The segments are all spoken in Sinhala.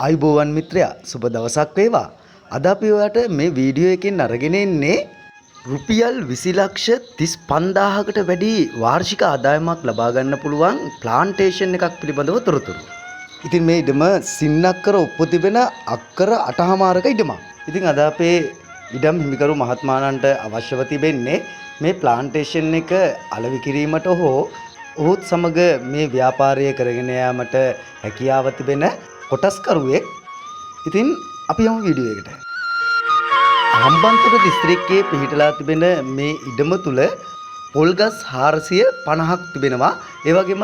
ආයුබෝවන් මිත්‍රයා සුබ දවසක් වේවා. අද අපි ඔයාලට මේ වීඩියෝ එකෙන් අරගෙන ඉන්නේ රුපියල් 20,35,000කට වැඩි වාර්ෂික ආදායමක් ලබා ගන්න පුළුවන් ප්ලාන්ටේෂන් එකක් පිළිබඳව තොරතුරු. ඉතින් මේ ඉඩම සින්නක්කර ඔප්පු තිබෙන අක්කර 8මාරක ඉඩමක්. ඉතින් අද අපේ ඉඩම් හිමිකරු මහත්මාණන්ට අවශ්‍යව තිබෙන්නේ මේ ප්ලාන්ටේෂන් එක අලෙවි කිරීමට හෝ ඔහුත් සමග මේ ව්‍යාපාරය කරගෙන යාමට හැකියාව තිබෙන කොටස්කරුවෙක්. ඉතින් අපි යමු වීඩියෝ එකට. හම්බන්තොට දිස්ත්‍රික්කයේ පිහිටලා තිබෙන මේ ඉඩම තුල පොල්ගස් 450ක් තිබෙනවා. ඒ වගේම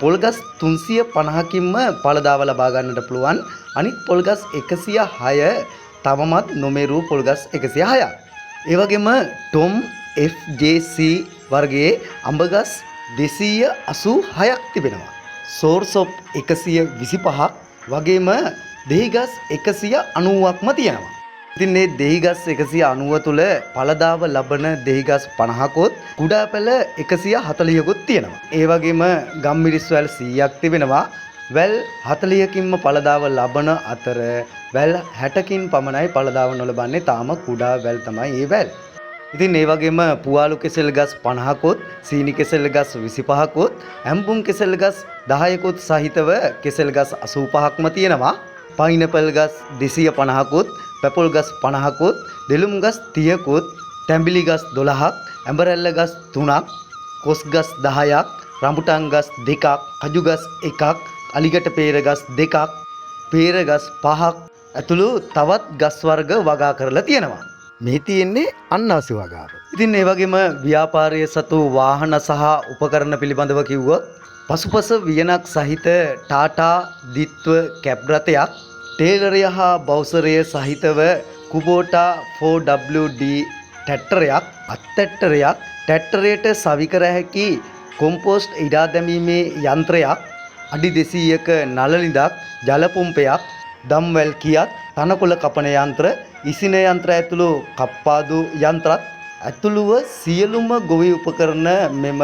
පොල්ගස් 350කින්ම පළදාව ලබා ගන්නට පුළුවන්. අනිත් පොල්ගස් 106 තවමත් නොමේරු පොල්ගස් 106ක්. ඒ වගේම ටොම් FJC වර්ගයේ අඹගස් 286ක් තිබෙනවා. සෝර්සොප් 125ක් වගේම දෙහිගස් 190ක්ම තියෙනවා. ඉතින් මේ දෙහිගස් 190 තුල පළදාව ලබන දෙහිගස් 50කොත් කුඩා පැල 140කොත් තියෙනවා. ඒ වගේම ගම්මිරිස් වැල් 100ක් තිබෙනවා. වැල් 40කින්ම පළදාව ලබන අතර වැල් 60කින් පමණයි පළදාව නොලබන්නේ. තාම කුඩා වැල් තමයි මේ වැල්. ඉතින් ඒ වගේම පුවාලු කෙසෙල් ගස් 50කොත් සීනි කෙසෙල් ගස් 25කොත් ඇම්බුම් කෙසෙල් ගස් 10කොත් සහිතව කෙසෙල් ගස් 85ක්ම තියෙනවා. පයිනපල් ගස් 250කොත් පැපොල් ගස් 50කොත් දෙළුම් ගස් 30කොත් තැඹිලි ගස් 12ක් ඇඹරැල්ල ගස් 3ක් කොස් ගස් 10ක් රඹුටන් ගස් 2ක් කජු ගස් 1ක් අලිගට පේර ගස් 2ක් පේර ගස් 5ක් ඇතුළු තවත් ගස් වර්ග වගා කරලා තියෙනවා. මේ තියෙන්නේ අන්නාසි වගාව. ඉතින් ඒ වගේම ව්‍යාපාරයේ සතු වාහන සහ උපකරණ පිළිබඳව කිව්වොත් පසුපස වියනක් සහිත ටාටා දිත්ව කැබ් රථයක්, ටේලරය හා බවුසරය සහිතව කුබෝටා 4WD ට්‍රැක්ටරයක්, අත්තැට්ටරයක්, ට්‍රැක්ටරයට සවි කර හැකි කොම්පෝස්ට් ඉඩා දැමීමේ යන්ත්‍රයක්, අඩි 200ක නළලිඳක්, ජල පුම්පයක්, දම්වැල් කියත්, තනකොළ කපන යන්ත්‍ර, ඉසින යන්ත්‍ර ඇතුළු කප්පාදු යන්ත්‍රත් ඇතුළුව සියලුම ගොවි උපකරණ මෙම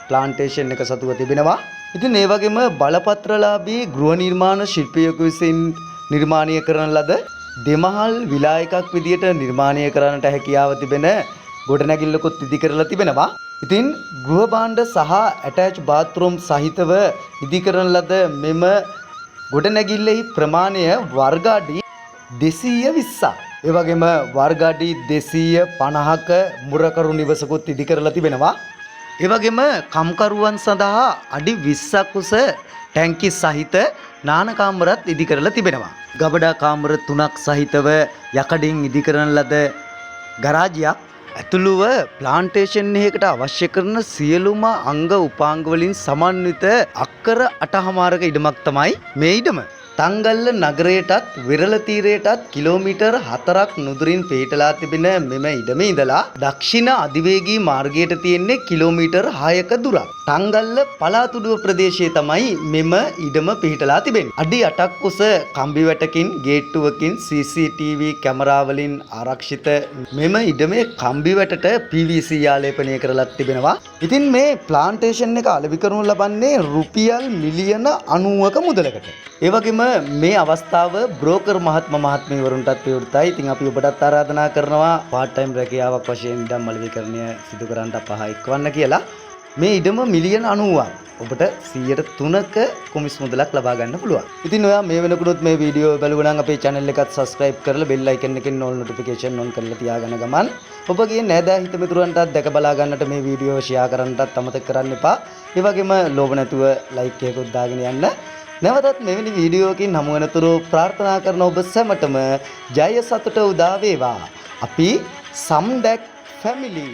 ප්ලාන්ටේෂන් එක සතුව තිබෙනවා. ඉතින් ඒ වගේම බලපත්‍රලාභී ගෘහ නිර්මාණ ශිල්පියෙකු විසින් නිර්මාණය කරන ලද දෙමහල් විලා එකක් විදියට නිර්මාණය කරන්නට හැකියාව තිබෙන ගොඩනැගිල්ලකුත් ඉදි කරලා තිබෙනවා. ඉතින් ගෘහ භාණ්ඩ සහ ඇටච් බාත්රූම් සහිතව ඉදි කරන ලද මෙම ගොඩනැගිල්ලෙහි ප්‍රමාණය වර්ග අඩි 220ක්. ඒ වගේම වර්ග අඩි 250ක මුරකරු නිවසකුත් ඉදි කරලා තිබෙනවා. ඒ වගේම කම්කරුවන් සඳහා අඩි 20ක් උස ටැංකි සහිත නාන කාමරත් ඉදි කරලා තිබෙනවා. ගබඩා කාමර 3ක් සහිතව යකඩින් ඉදි කරන ලද ගරාජයක් ඇතුළුව ප්ලාන්ටේෂන් එකකට අවශ්‍ය කරන සියලුම අංග උපාංග වලින් සමන්විත අක්කර 8මාරක ඉඩමක් තමයි මේ ඉඩම. තංගල්ල නගරයටත් වෙරළ තීරයටත් කිලෝමීටර් 4ක් නුදුරින් පිහිටලා තිබෙන මෙම ඉඩමේ ඉඳලා දක්ෂිණ අධිවේගී මාර්ගයට තියෙන්නේ කිලෝමීටර් 6ක දුරක්. තංගල්ල පළාතුඩුව ප්‍රදේශයේ තමයි මෙම ඉඩම පිහිටලා තිබෙන්නේ. අඩි 8ක් උස කම්බි වැටකින් ගේට්ටුවකින් CCTV කැමරා වලින් ආරක්ෂිත මෙම ඉඩමේ කම්බි වැටට PVC ආලේපනය කරලා තිබෙනවා. ඉතින් මේ ප්ලාන්ටේෂන් එක අලෙවි කරනු ලබන්නේ රුපියල් මිලියන 90ක මුදලකට. ඒ වගේම මේ අවස්ථාව බ්‍රෝකර් මහත්මීවරුන්ටත් ප්‍රයෝජනයි. ඉතින් අපි ඔබටත් ආරාධනා කරනවා පාර්ට් ටයිම් රැකියාවක් වශයෙන් ඉඩම් අලෙවිකරණය සිදු කරන්නට පහ එක්වන්න කියලා. මේ ඉඩම මිලියන 90ක් ඔබට 103ක කොමිස් මුදලක් ලබා ගන්න පුළුවන්. ඉතින් ඔයා මේ වෙනකොටත් මේ වීඩියෝ බලුවා නම් අපේ channel එකත් subscribe කරලා bell icon එකෙන් all notification on කරලා තියාගන්න ගමන් ඔබගේ නෑදෑ හිත මිතුරන්ටත් දැක බලා ගන්නට මේ වීඩියෝ share කරන්නටත් අමතක කරන්න එපා. ඒ වගේම ලෝභ නැතුව like එකකුත් දාගෙන යන්න. නැවතත් මෙවැනි වීඩියෝකින් හමු වෙනතුරු ප්‍රාර්ථනා කරන ඔබ සැමටම ජය සතුට උදා වේවා. අපි සම්ඩැක් ෆැමිලි